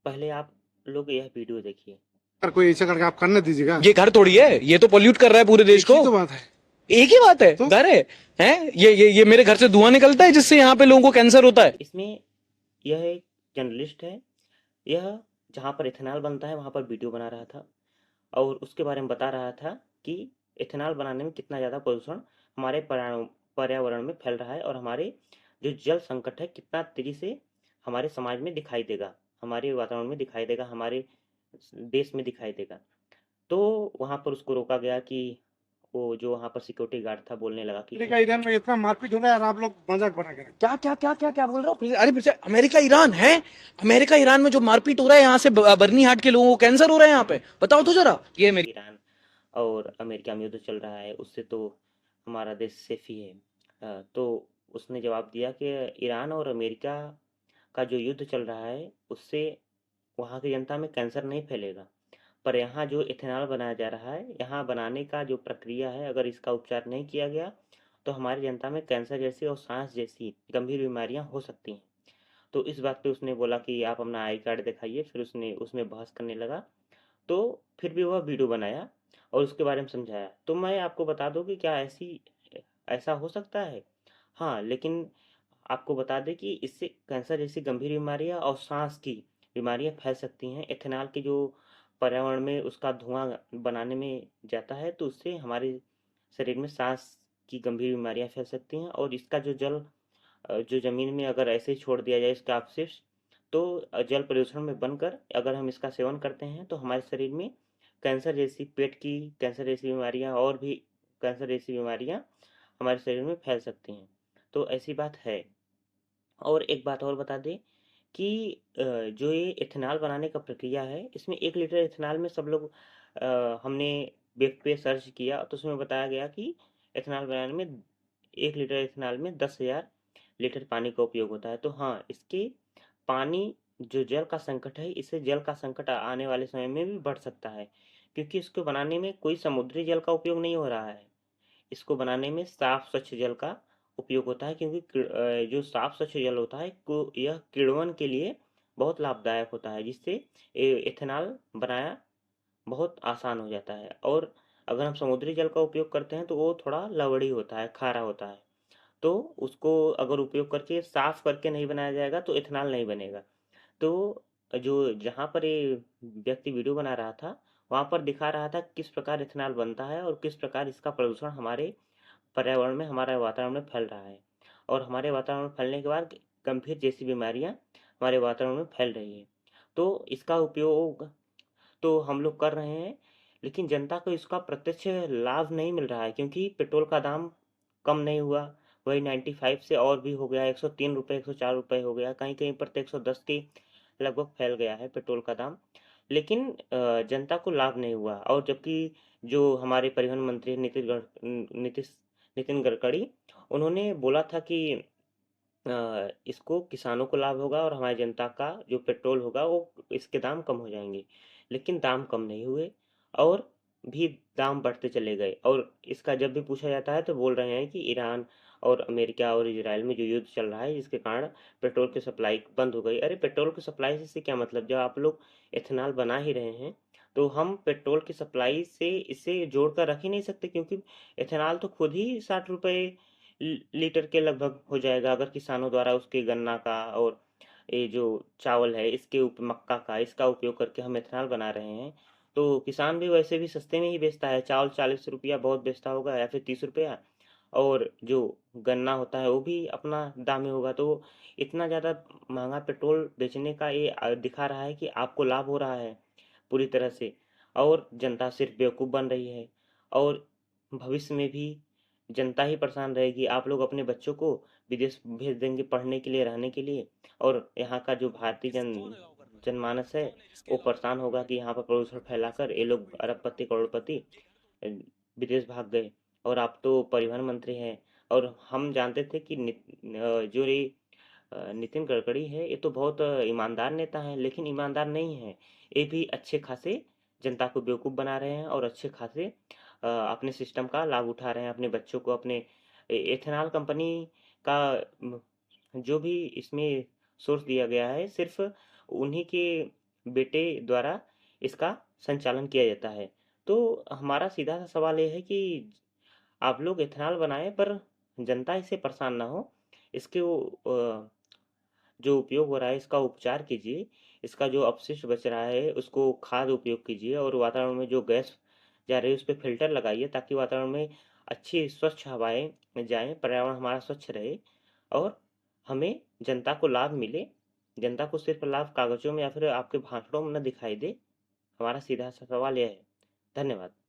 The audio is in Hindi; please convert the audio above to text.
पहले आप लोग यह वीडियो देखिए। अगर कोई ऐसा करके आप करने दीजिएगा। ये घर थोड़ी है, ये तो पोल्यूट कर रहा है पूरे देश एक ही को। तो बात है। एक ही बात है, तो घर है। हैं? ये मेरे घर से धुआं निकलता है जिससे यहाँ पे लोगों को कैंसर होता है। इसमें यह एक जर्नलिस्ट है, यह जहाँ पर इथेनॉल बनता है वहाँ पर वीडियो बना रहा था और उसके बारे में बता रहा था कि इथेनॉल बनाने में कितना ज़्यादा प्रदूषण हमारे पर्यावरण में फैल रहा है और हमारे जो जल संकट है कितना तेजी से हमारे समाज में दिखाई देगा, हमारे वातावरण में दिखाई देगा, हमारे देश में दिखाई देगा। तो वहाँ पर उसको रोका गया कि वो जो वहाँ पर सिक्योरिटी गार्ड था बोलने लगा कि अमेरिका ईरान में इतना मारपीट हो रहा है और आप लोग मजाक बना के रखे। क्या क्या क्या क्या क्या बोल रहे हो? अरे फिर से अमेरिका ईरान है? अमेरिका ईरान में जो मारपीट हो रहा है, यहाँ से बर्नी हाट के लोगों को कैंसर हो रहा है यहाँ पे, बताओ तो जरा। ये मेरी ईरान और अमेरिका में युद्ध चल रहा है उससे तो हमारा देश सेफ ही है। तो उसने जवाब दिया कि ईरान और अमेरिका का जो युद्ध चल रहा है उससे वहाँ की जनता में कैंसर नहीं फैलेगा, पर यहाँ जो इथेनॉल बनाया जा रहा है, यहाँ बनाने का जो प्रक्रिया है, अगर इसका उपचार नहीं किया गया तो हमारी जनता में कैंसर जैसी और सांस जैसी गंभीर बीमारियां हो सकती हैं। तो इस बात पे उसने बोला कि आप अपना आई कार्ड दिखाइए, फिर उसने उसमें बहस करने लगा। तो फिर भी वह वीडियो बनाया और उसके बारे में समझाया। तो मैं आपको बता दूं कि क्या ऐसा हो सकता है? हाँ, लेकिन आपको बता दें कि इससे कैंसर जैसी गंभीर बीमारियां और सांस की बीमारियां फैल सकती हैं। इथेनॉल के जो पर्यावरण में उसका धुआं बनाने में जाता है तो उससे हमारे शरीर में सांस की गंभीर बीमारियां फैल सकती हैं और इसका जो जो ज़मीन में अगर ऐसे ही छोड़ दिया जाए इसका अपशिष्ट, तो जल प्रदूषण में बनकर अगर हम इसका सेवन करते हैं तो हमारे शरीर में कैंसर जैसी पेट की कैंसर जैसी बीमारियां और भी कैंसर जैसी बीमारियां हमारे शरीर में फैल सकती हैं। तो ऐसी बात है। और एक बात और बता दें कि जो ये इथेनॉल बनाने का प्रक्रिया है इसमें 1 लीटर इथेनॉल में सब लोग हमने वेब पे सर्च किया तो उसमें बताया गया कि इथेनॉल बनाने में 1 लीटर इथेनॉल में 10,000 लीटर पानी का उपयोग होता है। तो हाँ, इसके पानी जो जल का संकट है, इससे जल का संकट आने वाले समय में भी बढ़ सकता है, क्योंकि इसको बनाने में कोई समुद्री जल का उपयोग नहीं हो रहा है। इसको बनाने में साफ स्वच्छ जल का उपयोग होता है, क्योंकि जो साफ स्वच्छ जल होता है को यह किण्वन के लिए बहुत लाभदायक होता है, जिससे इथेनॉल बनाया बहुत आसान हो जाता है। और अगर हम समुद्री जल का उपयोग करते हैं तो वो थोड़ा लवड़ी होता है, खारा होता है। तो उसको अगर उपयोग करके साफ करके नहीं बनाया जाएगा तो इथेनॉल नहीं बनेगा। तो जो जहाँ पर ये व्यक्ति वीडियो बना रहा था वहाँ पर दिखा रहा था किस प्रकार इथेनॉल बनता है और किस प्रकार इसका प्रदूषण हमारे पर्यावरण में, हमारे वातावरण में फैल रहा है और हमारे वातावरण में फैलने के बाद गंभीर जैसी बीमारियां हमारे वातावरण में फैल रही है। तो इसका उपयोग तो हम लोग कर रहे हैं, लेकिन जनता को इसका प्रत्यक्ष लाभ नहीं मिल रहा है, क्योंकि पेट्रोल का दाम कम नहीं हुआ। वही 95 से और भी हो गया, 103 रुपये, 104 रुपये हो गया, कहीं कहीं पर तो 110 के लगभग फैल गया है पेट्रोल का दाम। लेकिन जनता को लाभ नहीं हुआ। और जबकि जो हमारे परिवहन मंत्री नितिन गडकरी, उन्होंने बोला था कि इसको किसानों को लाभ होगा और हमारी जनता का जो पेट्रोल होगा वो इसके दाम कम हो जाएंगे। लेकिन दाम कम नहीं हुए और भी दाम बढ़ते चले गए। और इसका जब भी पूछा जाता है तो बोल रहे हैं कि ईरान और अमेरिका और इजराइल में जो युद्ध चल रहा है जिसके कारण पेट्रोल की सप्लाई बंद हो गई। अरे, पेट्रोल की सप्लाई से क्या मतलब, जब आप लोग इथेनॉल बना ही रहे हैं तो हम पेट्रोल की सप्लाई से इसे जोड़ कर रख ही नहीं सकते, क्योंकि इथेनॉल तो खुद ही 60 रुपये लीटर के लगभग हो जाएगा अगर किसानों द्वारा उसके गन्ना का और ये जो चावल है इसके मक्का का इसका उपयोग करके हम इथेनॉल बना रहे हैं। तो किसान भी वैसे भी सस्ते में ही बेचता है, चावल 40 रुपया बहुत बेचता होगा या फिर 30 रुपया, और जो गन्ना होता है वो भी अपना दाम ही होगा। तो इतना ज़्यादा महंगा पेट्रोल बेचने का ये दिखा रहा है कि आपको लाभ हो रहा है पूरी तरह से, और जनता सिर्फ बेवकूफ़ बन रही है। और भविष्य में भी जनता ही परेशान रहेगी। आप लोग अपने बच्चों को विदेश भेज देंगे पढ़ने के लिए, रहने के लिए, और यहाँ का जो भारतीय जनमानस है वो परेशान होगा कि यहाँ पर प्रदूषण फैलाकर ये लोग अरबपति करोड़पति अ, विदेश भाग गए। और आप तो परिवहन मंत्री हैं और हम जानते थे कि जो ये नितिन गडकरी है ये तो बहुत ईमानदार नेता हैं, लेकिन ईमानदार नहीं है। ये भी अच्छे खासे जनता को बेवकूफ़ बना रहे हैं और अच्छे खासे अपने सिस्टम का लाभ उठा रहे हैं अपने बच्चों को। अपने एथेनॉल कंपनी का जो भी इसमें सोर्स दिया गया है सिर्फ उन्हीं के बेटे द्वारा इसका संचालन किया जाता है। तो हमारा सीधा सा सवाल ये है कि आप लोग इथेनॉल बनाएं, पर जनता इससे परेशान ना हो। इसके जो उपयोग हो रहा है इसका उपचार कीजिए। इसका जो अपशिष्ट बच रहा है उसको खाद उपयोग कीजिए, और वातावरण में जो गैस जा रही है उस पे फ़िल्टर लगाइए, ताकि वातावरण में अच्छी स्वच्छ हवाएँ जाएँ, पर्यावरण हमारा स्वच्छ रहे और हमें जनता को लाभ मिले। जनता को सिर्फ़ लाभ कागज़ों में या फिर आपके भाषणों में ना दिखाई दे। हमारा सीधा-सा सवाल यह है। धन्यवाद।